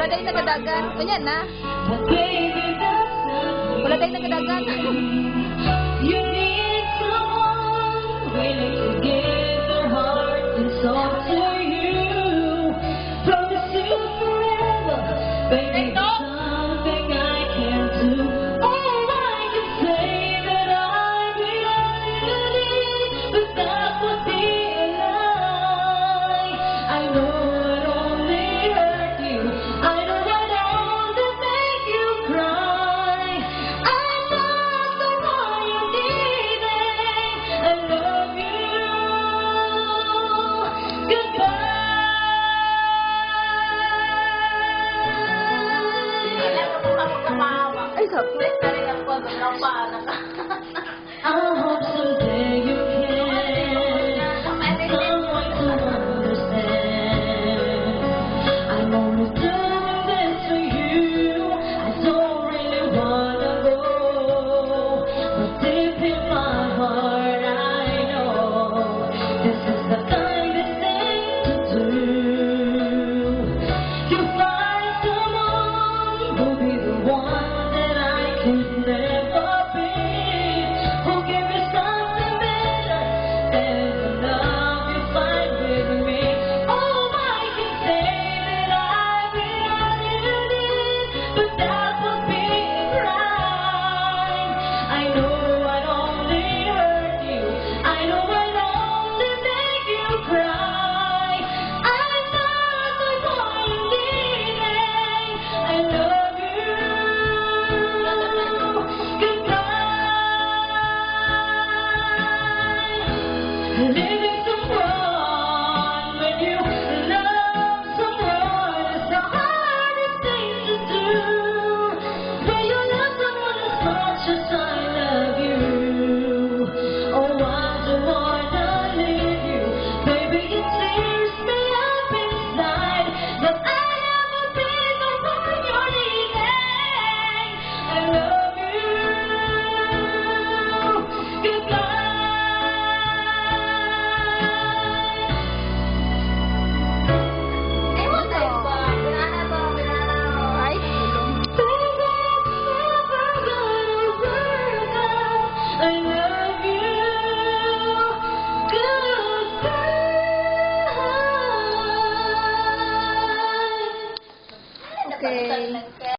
Wala tayong nagadagan. Kunya na. Wala tayong nagadagan. You need someone willing to give their heart and soul to you. Promise you forever, baby, there's something I can do. Oh, I can say that I really, but that would be a lie. I know it only hurt you. I know it only make you cry. I'm not the one you needed. I love you. Goodbye. Ay, sabi. I hope someday you can someone to understand. I'm only doing this for you. I don't really wanna go, but deep in my heart I know this is the kindest thing to do. You find someone who'll be the one that I could never be. Who'll give you something better than the love you find with me. Oh, I can say that I really need, but that would be a crime. I know I'd only hurt you. I know I'd only make you cry. I'm not the one you needed. I love you. Goodbye. Living someone when you love someone is the hardest thing to do. When you love someone as much as I love you. Oh, I don't wanna leave you. Baby, it tears me up inside that I never be the one you're needing. I love you. Goodbye. Ay, tulong. Baby, it's never gonna work out. I love you. Goodbye. Okay.